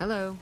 Hello.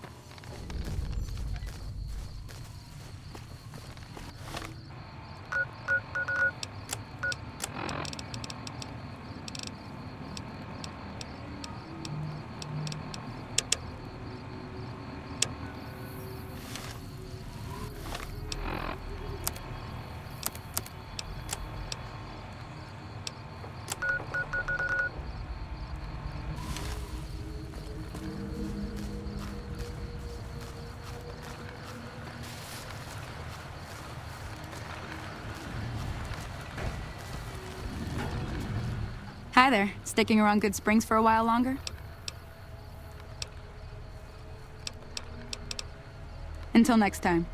Hi there. Sticking around Good Springs for a while longer? Until next time.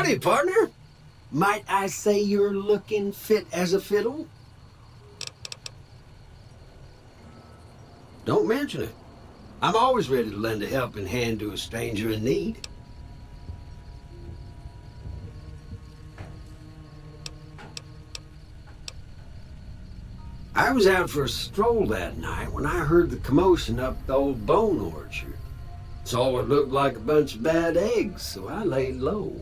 Howdy, partner. Might I say you're looking fit as a fiddle? Don't mention it. I'm always ready to lend a helping hand to a stranger in need. I was out for a stroll that night when I heard the commotion up the old bone orchard. Saw what looked like a bunch of bad eggs, so I laid low.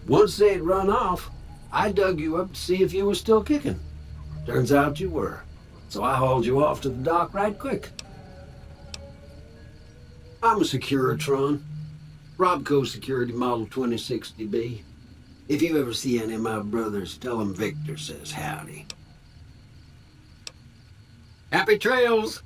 Once they had run off, I dug you up to see if you were still kicking. Turns out you were, so I hauled you off to the dock right quick. I'm a Securitron, Robco Security Model 2060B. If you ever see any of my brothers, tell them Victor says howdy. Happy trails!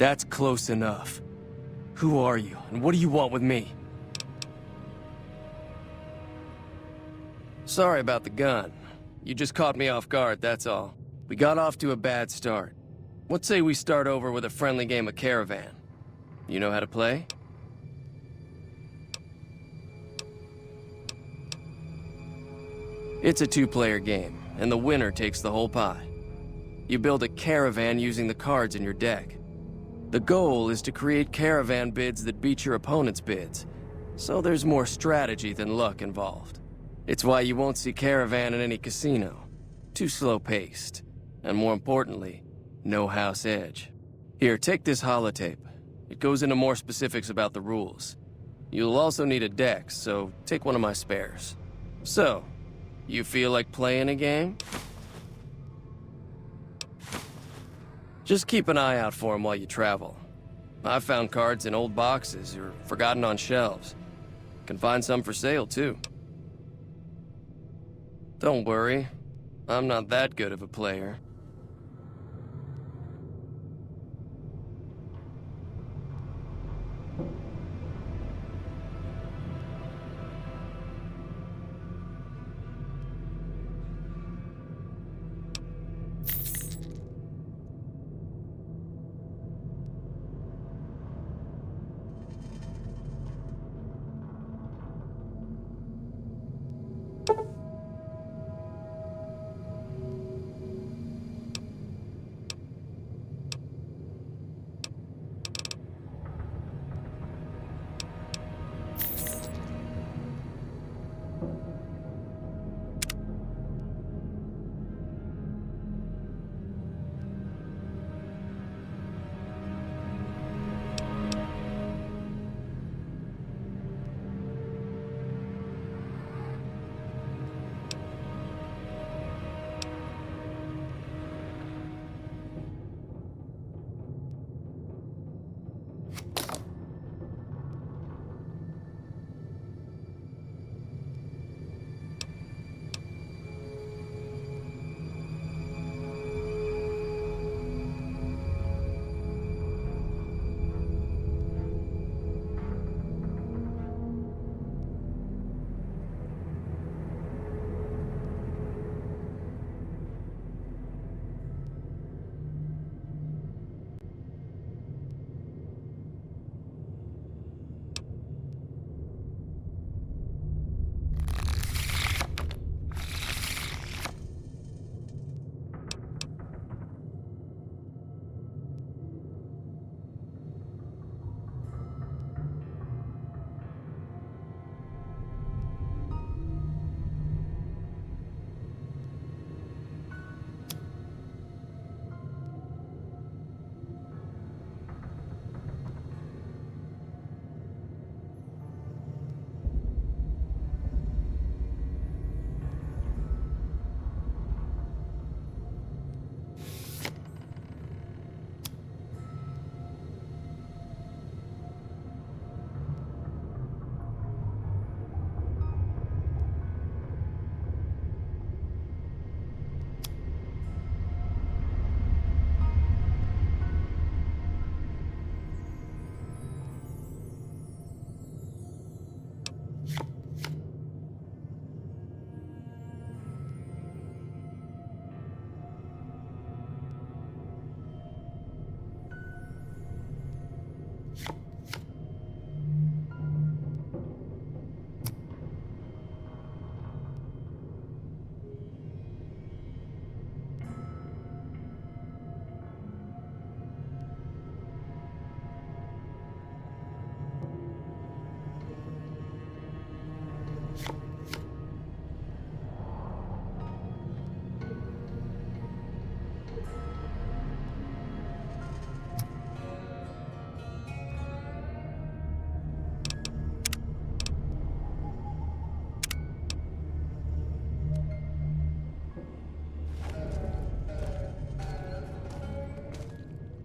That's close enough. Who are you, and what do you want with me? Sorry about the gun. You just caught me off guard, that's all. We got off to a bad start. Let's say we start over with a friendly game of Caravan. You know how to play? It's a two-player game, and the winner takes the whole pie. You build a caravan using the cards in your deck. The goal is to create caravan bids that beat your opponent's bids, so there's more strategy than luck involved. It's why you won't see caravan in any casino. Too slow-paced, and more importantly, no house edge. Here, take this holotape. It goes into more specifics about the rules. You'll also need a deck, so take one of my spares. So, you feel like playing a game? Just keep an eye out for them while you travel. I've found cards in old boxes or forgotten on shelves. Can find some for sale, too. Don't worry, I'm not that good of a player.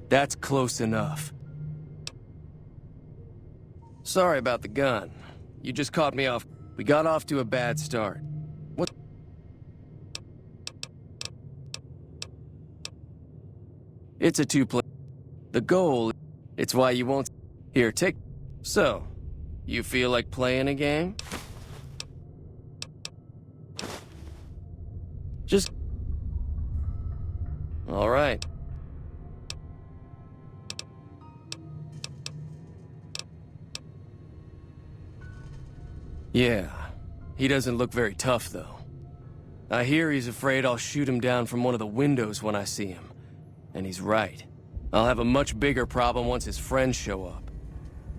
That's close enough. Sorry about the gun. You just caught me off. We got off to a bad start. What? It's a two-play. The goal, it's why you won't... Here, take... So, you feel like playing a game? Just... All right. Yeah, he doesn't look very tough, though. I hear he's afraid I'll shoot him down from one of the windows when I see him. And he's right. I'll have a much bigger problem once his friends show up.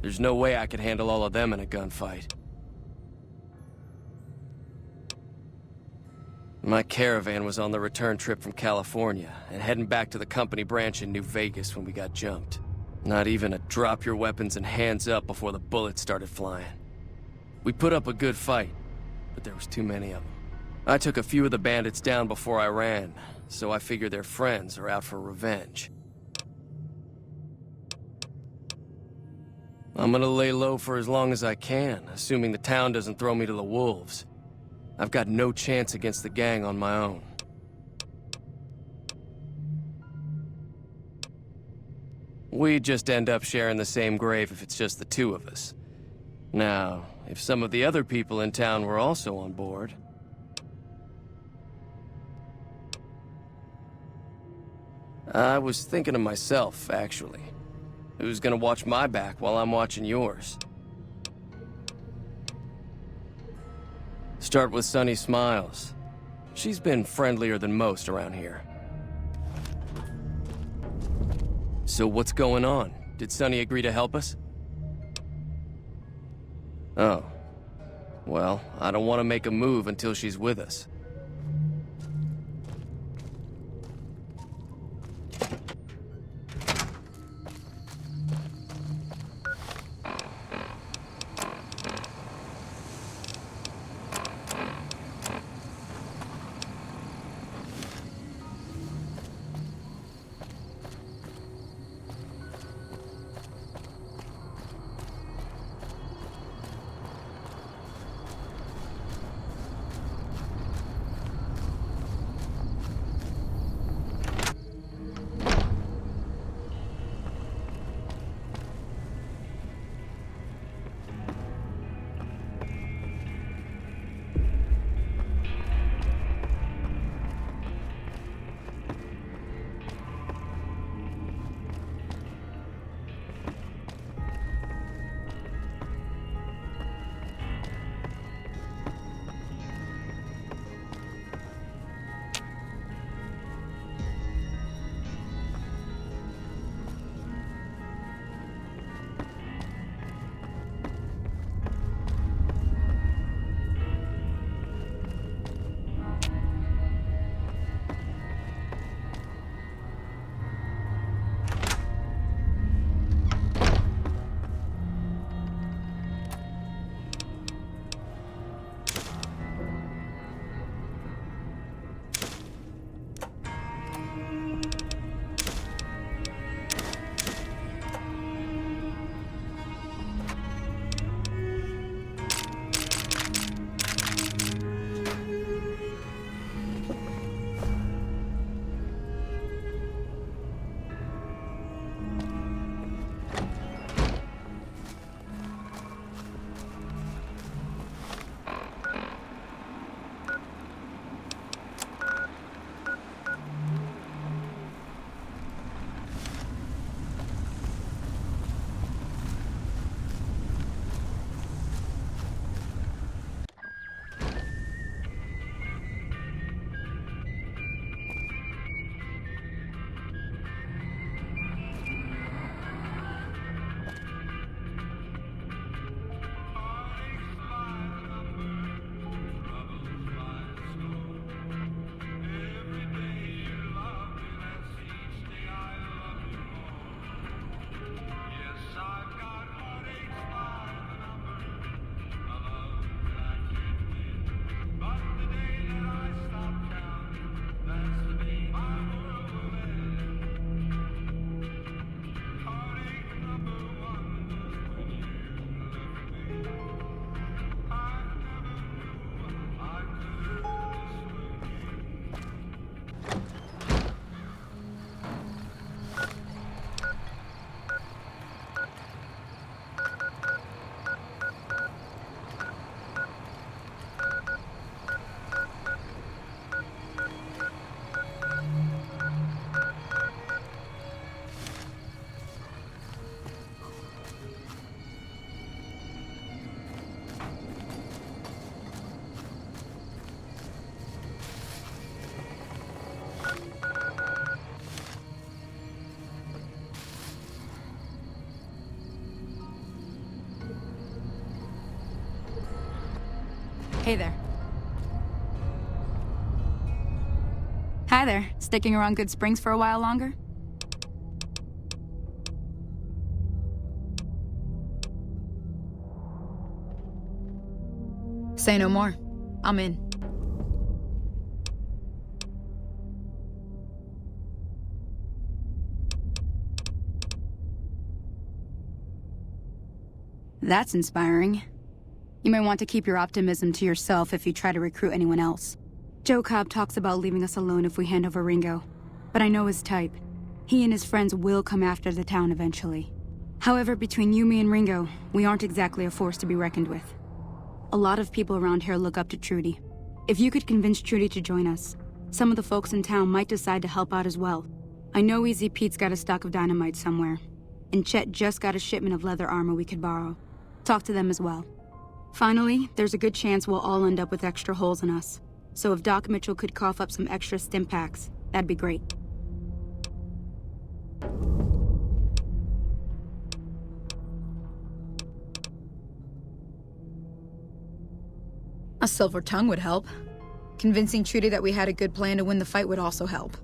There's no way I could handle all of them in a gunfight. My caravan was on the return trip from California and heading back to the company branch in New Vegas when we got jumped. Not even a drop your weapons and hands up before the bullets started flying. We put up a good fight, but there was too many of them. I took a few of the bandits down before I ran, so I figure their friends are out for revenge. I'm gonna lay low for as long as I can, assuming the town doesn't throw me to the wolves. I've got no chance against the gang on my own. We'd just end up sharing the same grave if it's just the two of us. Now, if some of the other people in town were also on board... I was thinking of myself, actually. Who's gonna watch my back while I'm watching yours? Start with Sunny Smiles. She's been friendlier than most around here. So what's going on? Did Sunny agree to help us? Oh. Well, I don't want to make a move until she's with us. Hey there. Hi there. Sticking around Good Springs for a while longer? Say no more. I'm in. That's inspiring. You may want to keep your optimism to yourself if you try to recruit anyone else. Joe Cobb talks about leaving us alone if we hand over Ringo, but I know his type. He and his friends will come after the town eventually. However, between you, me, and Ringo, we aren't exactly a force to be reckoned with. A lot of people around here look up to Trudy. If you could convince Trudy to join us, some of the folks in town might decide to help out as well. I know Easy Pete's got a stock of dynamite somewhere, and Chet just got a shipment of leather armor we could borrow. Talk to them as well. Finally, there's a good chance we'll all end up with extra holes in us. So if Doc Mitchell could cough up some extra stim packs, that'd be great. A silver tongue would help. Convincing Trudy that we had a good plan to win the fight would also help.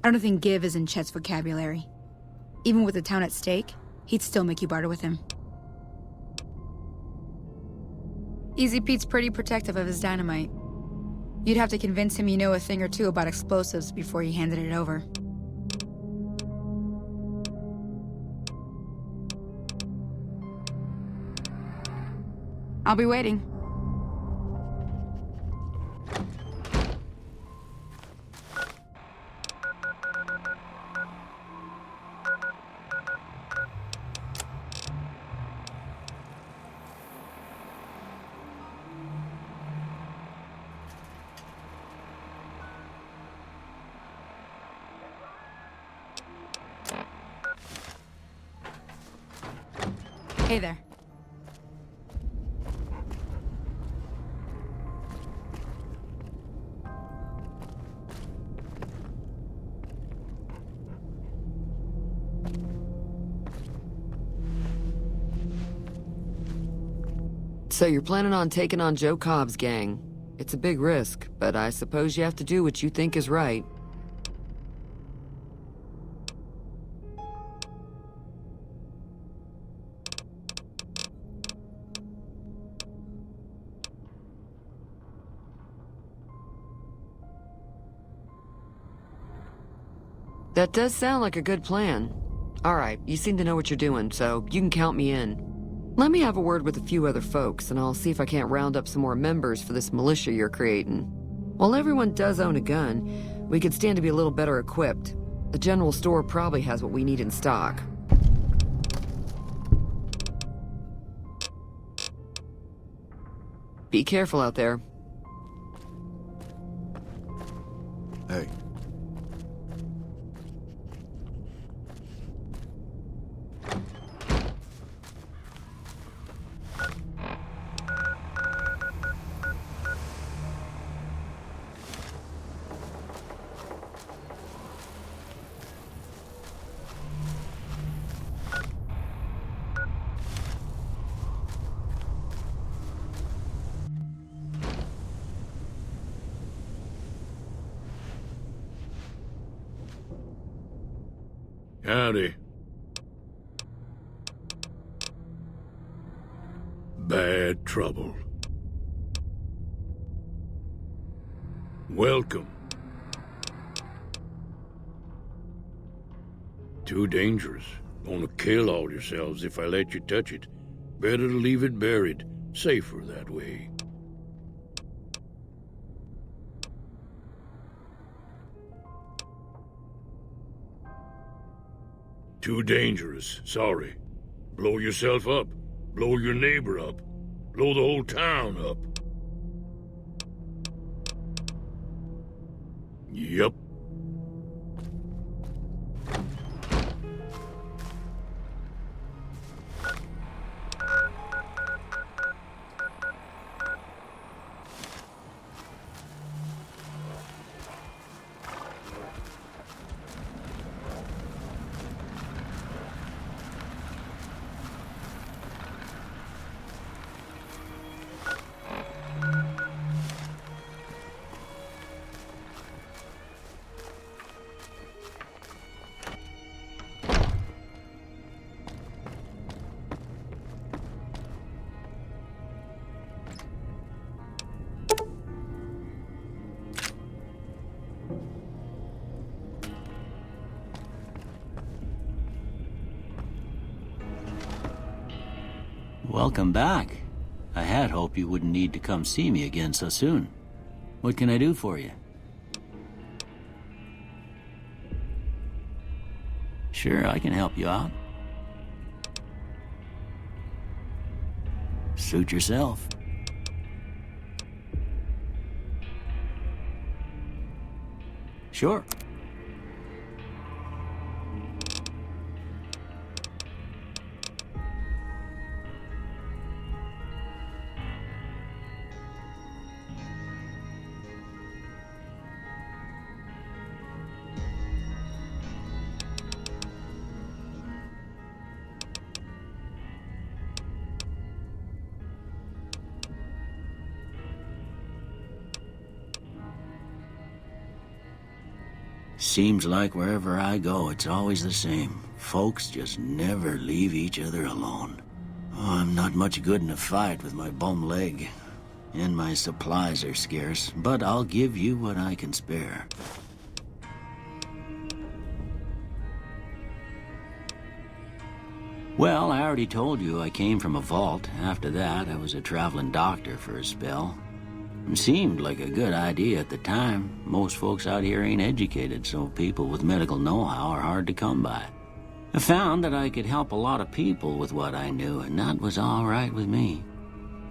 I don't think give is in Chet's vocabulary. Even with the town at stake, he'd still make you barter with him. Easy Pete's pretty protective of his dynamite. You'd have to convince him you know a thing or two about explosives before you handed it over. I'll be waiting. Hey there. So you're planning on taking on Joe Cobb's gang. It's a big risk, but I suppose you have to do what you think is right. That does sound like a good plan. Alright, you seem to know what you're doing, so you can count me in. Let me have a word with a few other folks, and I'll see if I can't round up some more members for this militia you're creating. While everyone does own a gun, we could stand to be a little better equipped. The general store probably has what we need in stock. Be careful out there. Hey. Howdy. Bad trouble. Welcome. Too dangerous. Gonna kill all yourselves if I let you touch it. Better to leave it buried. Safer that way. Too dangerous, sorry. Blow yourself up. Blow your neighbor up. Blow the whole town up. Yep. Welcome back. I had hoped you wouldn't need to come see me again so soon. What can I do for you? Sure, I can help you out. Suit yourself. Sure. Seems like wherever I go, it's always the same. Folks just never leave each other alone. Oh, I'm not much good in a fight with my bum leg. And my supplies are scarce, but I'll give you what I can spare. Well, I already told you I came from a vault. After that, I was a traveling doctor for a spell. It seemed like a good idea at the time. Most folks out here ain't educated, so people with medical know-how are hard to come by. I found that I could help a lot of people with what I knew, and that was all right with me.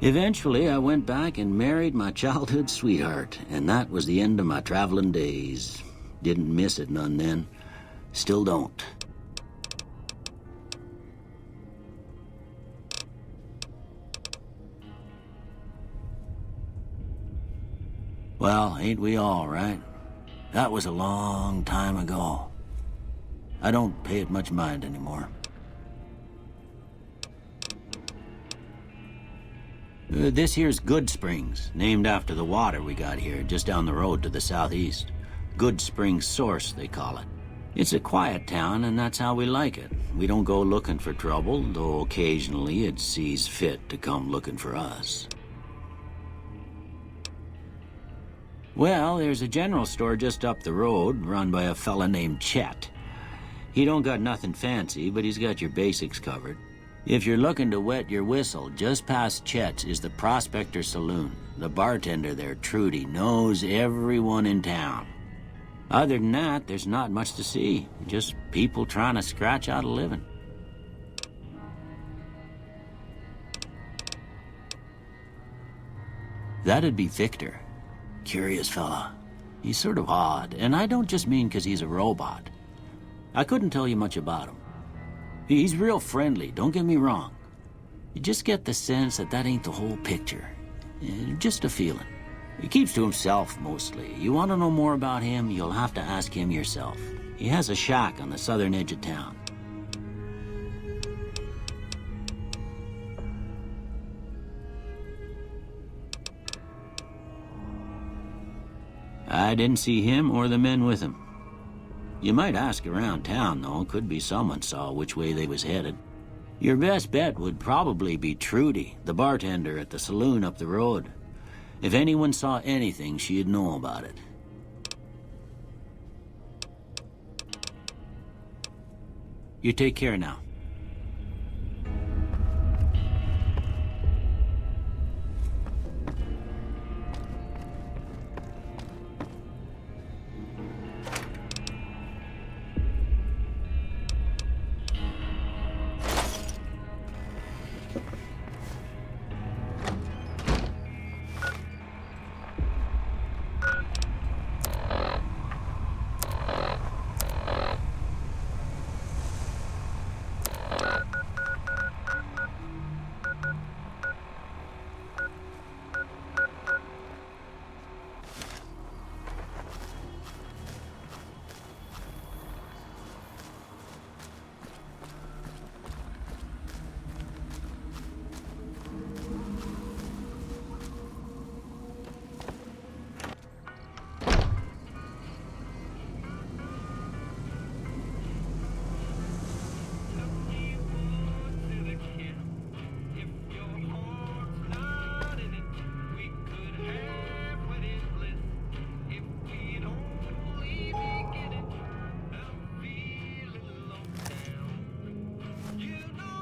Eventually, I went back and married my childhood sweetheart, and that was the end of my traveling days. Didn't miss it none then. Still don't. Well, ain't we all, right? That was a long time ago. I don't pay it much mind anymore. This here's Good Springs, named after the water we got here, just down the road to the southeast. Good Springs Source, they call it. It's a quiet town, and that's how we like it. We don't go looking for trouble, though occasionally it sees fit to come looking for us. Well, there's a general store just up the road, run by a fella named Chet. He don't got nothing fancy, but he's got your basics covered. If you're looking to wet your whistle, just past Chet's is the Prospector Saloon. The bartender there, Trudy, knows everyone in town. Other than that, there's not much to see. Just people trying to scratch out a living. That'd be Victor. Curious fella. He's sort of odd, and I don't just mean 'cause he's a robot. I couldn't tell you much about him. He's real friendly, don't get me wrong. You just get the sense that that ain't the whole picture. Just a feeling. He keeps to himself, mostly. You want to know more about him, you'll have to ask him yourself. He has a shack on the southern edge of town. I didn't see him or the men with him. You might ask around town, though. Could be someone saw which way they was headed. Your best bet would probably be Trudy, the bartender at the saloon up the road. If anyone saw anything, she'd know about it. You take care now.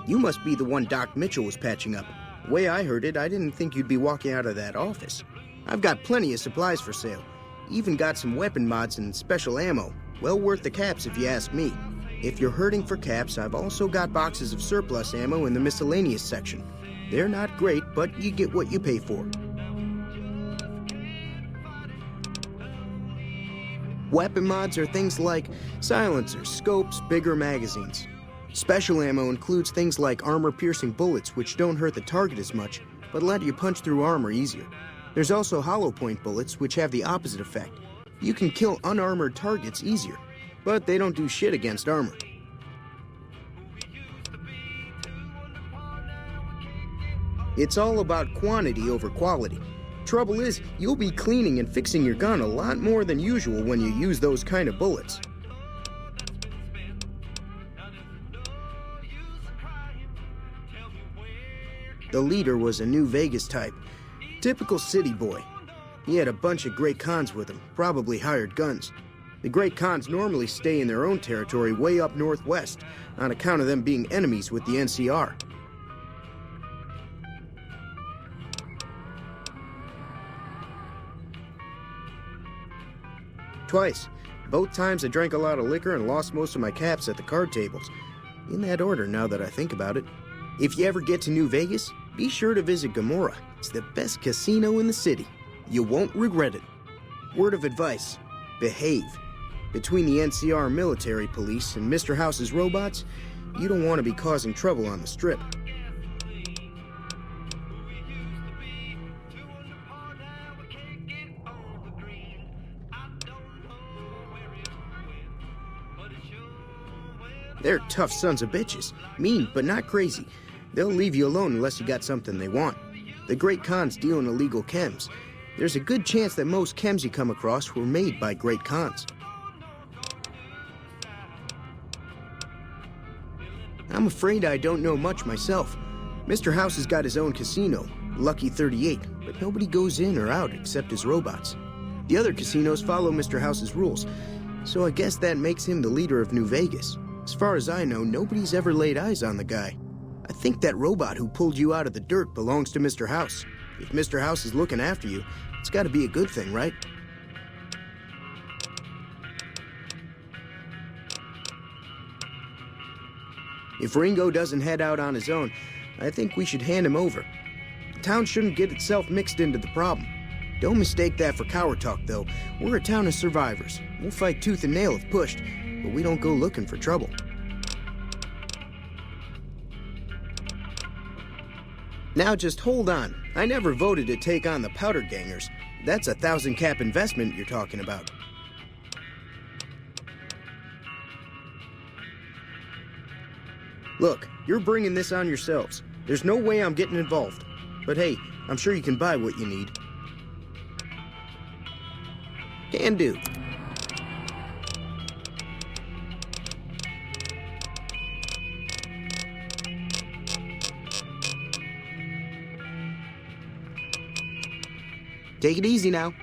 You must be the one Doc Mitchell was patching up. The way I heard it, I didn't think you'd be walking out of that office. I've got plenty of supplies for sale. Even got some weapon mods and special ammo. Well worth the caps if you ask me. If you're hurting for caps, I've also got boxes of surplus ammo in the miscellaneous section. They're not great, but you get what you pay for. Weapon mods are things like silencers, scopes, bigger magazines. Special ammo includes things like armor-piercing bullets, which don't hurt the target as much, but let you punch through armor easier. There's also hollow point bullets, which have the opposite effect. You can kill unarmored targets easier, but they don't do shit against armor. It's all about quantity over quality. Trouble is, you'll be cleaning and fixing your gun a lot more than usual when you use those kind of bullets. The leader was a New Vegas type. Typical city boy. He had a bunch of Great Khans with him, probably hired guns. The Great Khans normally stay in their own territory way up northwest, on account of them being enemies with the NCR. Twice. Both times I drank a lot of liquor and lost most of my caps at the card tables. In that order, now that I think about it. If you ever get to New Vegas, be sure to visit Gomorrah. It's the best casino in the city. You won't regret it. Word of advice, behave. Between the NCR military police and Mr. House's robots, you don't want to be causing trouble on the Strip. They're tough sons of bitches. Mean, but not crazy. They'll leave you alone unless you got something they want. The Great Khans deal in illegal chems. There's a good chance that most chems you come across were made by Great Khans. I'm afraid I don't know much myself. Mr. House has got his own casino, Lucky 38, but nobody goes in or out except his robots. The other casinos follow Mr. House's rules, so I guess that makes him the leader of New Vegas. As far as I know, nobody's ever laid eyes on the guy. I think that robot who pulled you out of the dirt belongs to Mr. House. If Mr. House is looking after you, it's gotta be a good thing, right? If Ringo doesn't head out on his own, I think we should hand him over. The town shouldn't get itself mixed into the problem. Don't mistake that for coward talk, though. We're a town of survivors. We'll fight tooth and nail if pushed, but we don't go looking for trouble. Now just hold on. I never voted to take on the Powder Gangers. That's a 1,000 cap investment you're talking about. Look, you're bringing this on yourselves. There's no way I'm getting involved. But hey, I'm sure you can buy what you need. Can do. Take it easy now.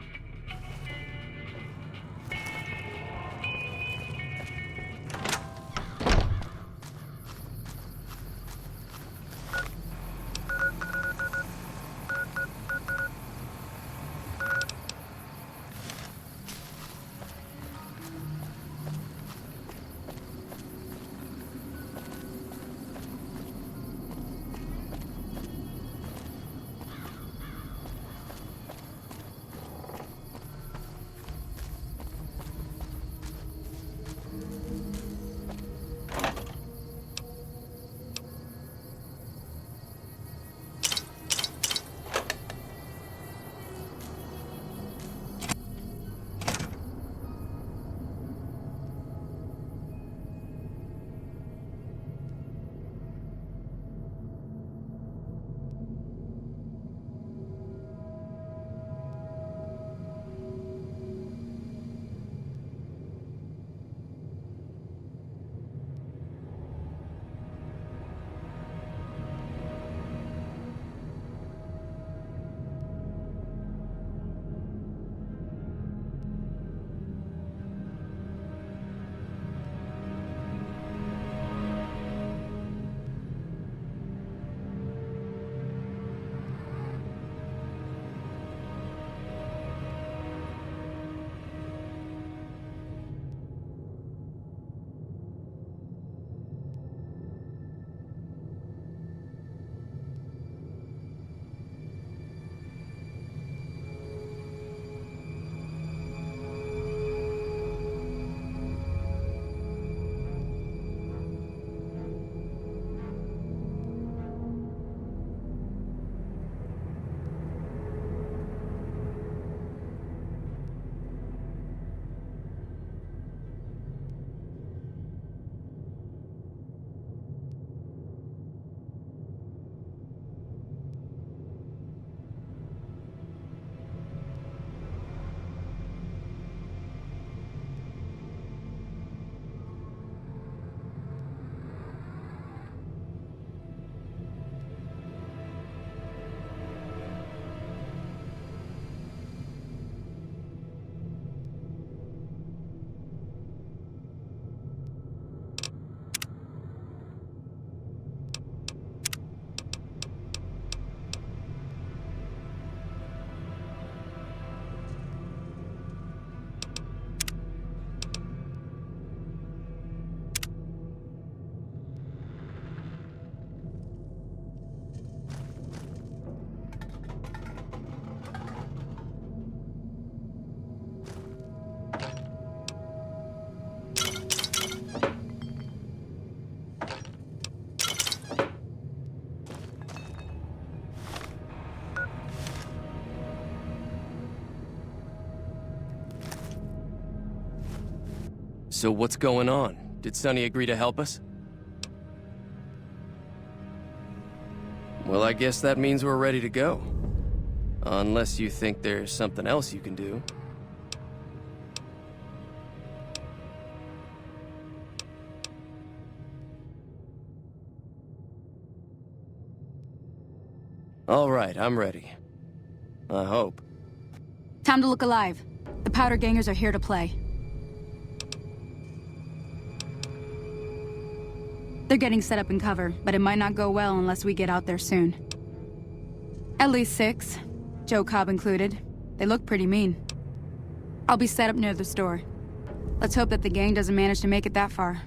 So what's going on? Did Sonny agree to help us? Well, I guess that means we're ready to go. Unless you think there's something else you can do. All right, I'm ready. I hope. Time to look alive. The Powder Gangers are here to play. They're getting set up in cover, but it might not go well unless we get out there soon. At least 6, Joe Cobb included. They look pretty mean. I'll be set up near the store. Let's hope that the gang doesn't manage to make it that far.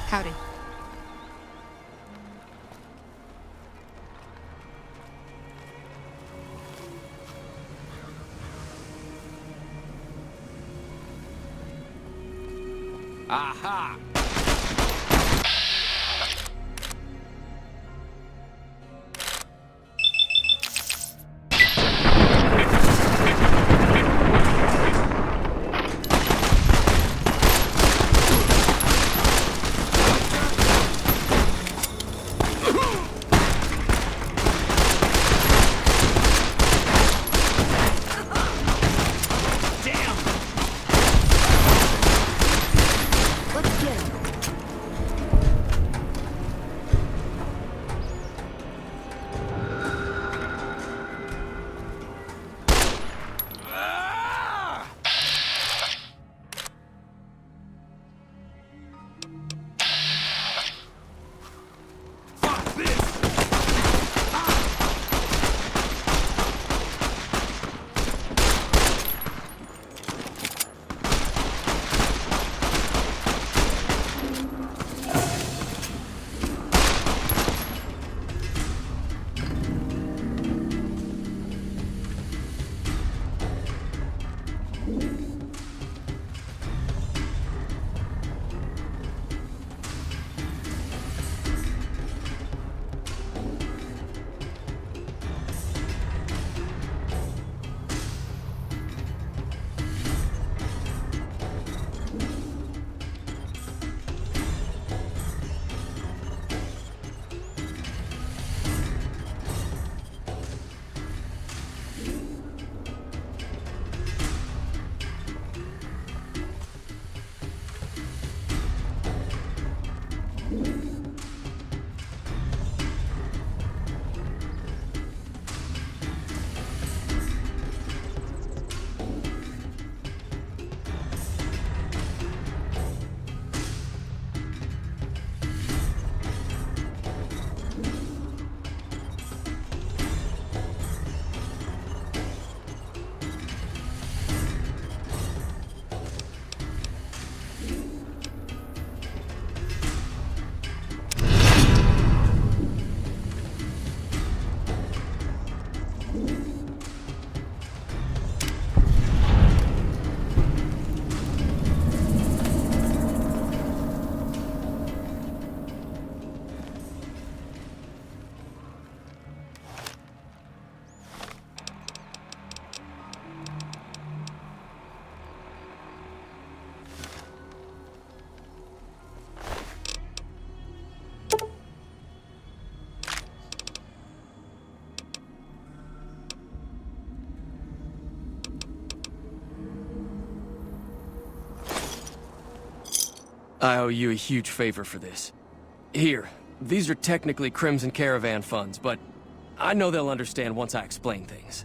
Howdy. Aha! Let's get him. I owe you a huge favor for this. Here, these are technically Crimson Caravan funds, but I know they'll understand once I explain things.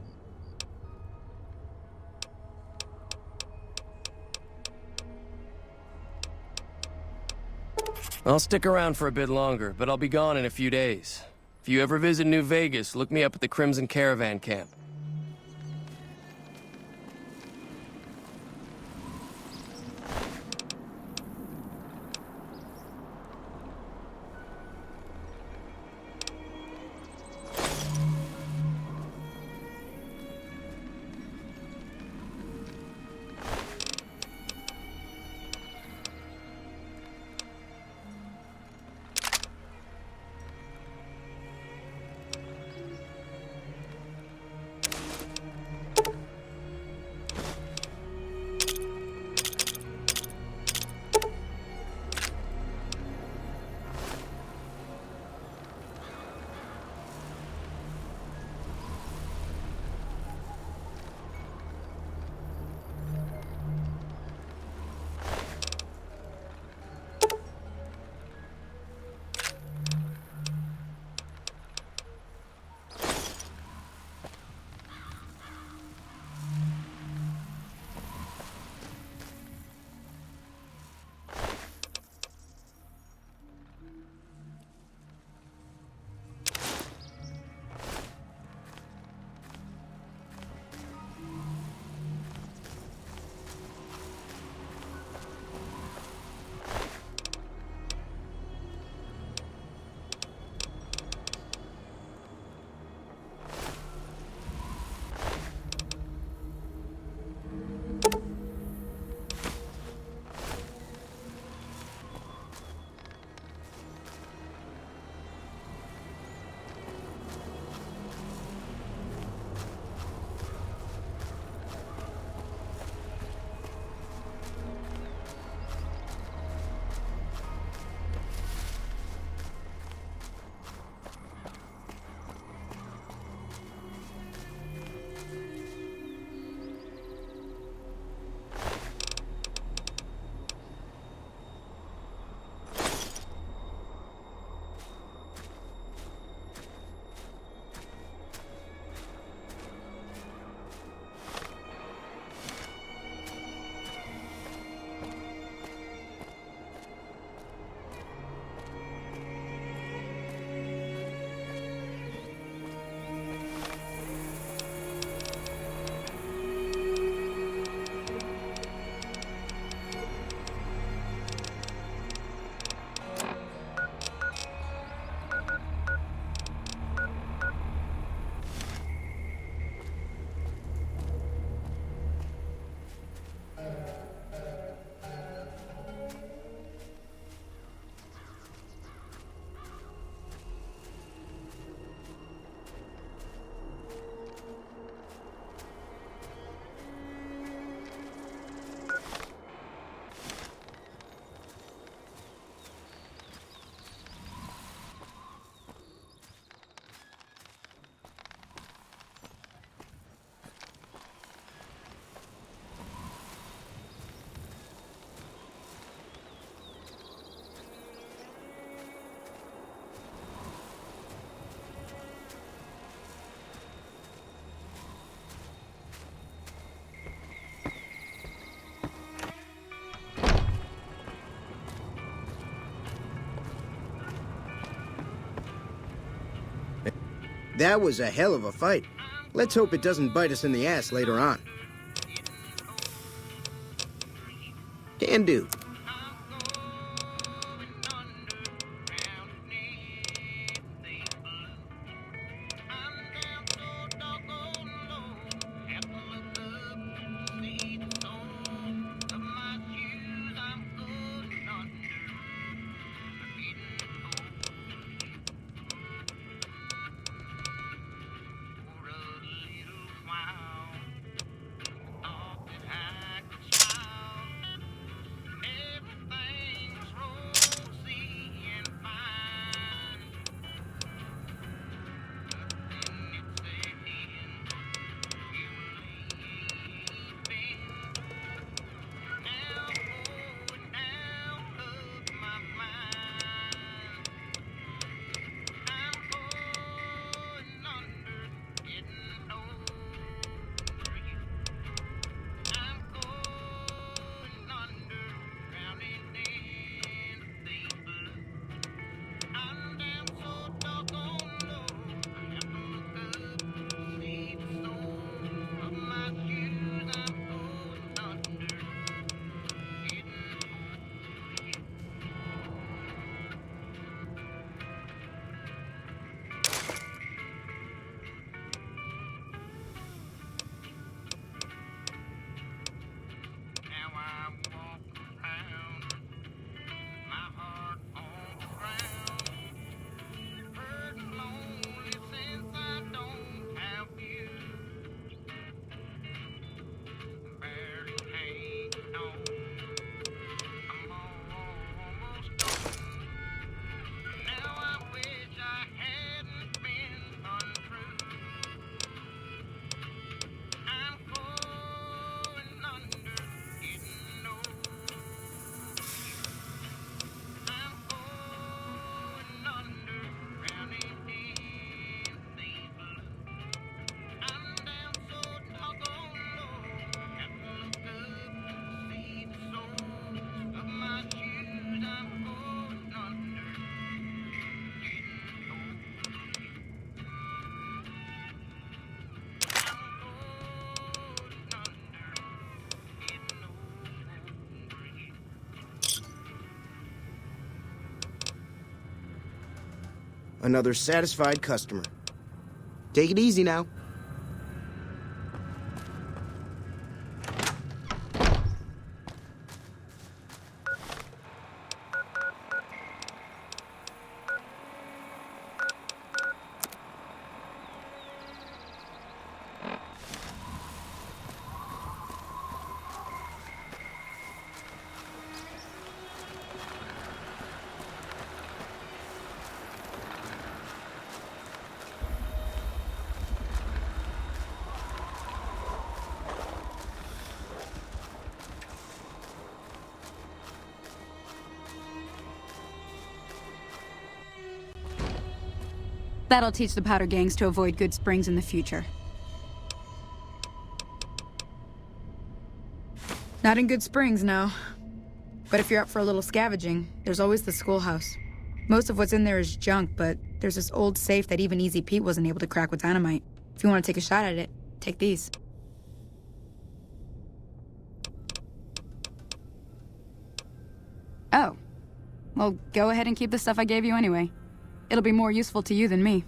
I'll stick around for a bit longer, but I'll be gone in a few days. If you ever visit New Vegas, look me up at the Crimson Caravan camp. That was a hell of a fight. Let's hope it doesn't bite us in the ass later on. Can do. Another satisfied customer. Take it easy now. That'll teach the powder gangs to avoid Good Springs in the future. Not in Good Springs, no. But if you're up for a little scavenging, there's always the schoolhouse. Most of what's in there is junk, but there's this old safe that even Easy Pete wasn't able to crack with dynamite. If you want to take a shot at it, take these. Oh. Well, go ahead and keep the stuff I gave you anyway. It'll be more useful to you than me.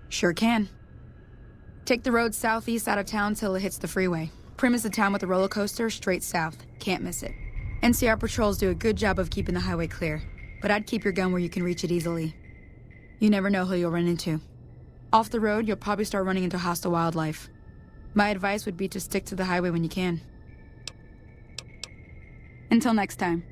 Sure can. Take the road southeast out of town till it hits the freeway. Primm is the town with a roller coaster straight south. Can't miss it. NCR patrols do a good job of keeping the highway clear, but I'd keep your gun where you can reach it easily. You never know who you'll run into. Off the road, you'll probably start running into hostile wildlife. My advice would be to stick to the highway when you can. Until next time.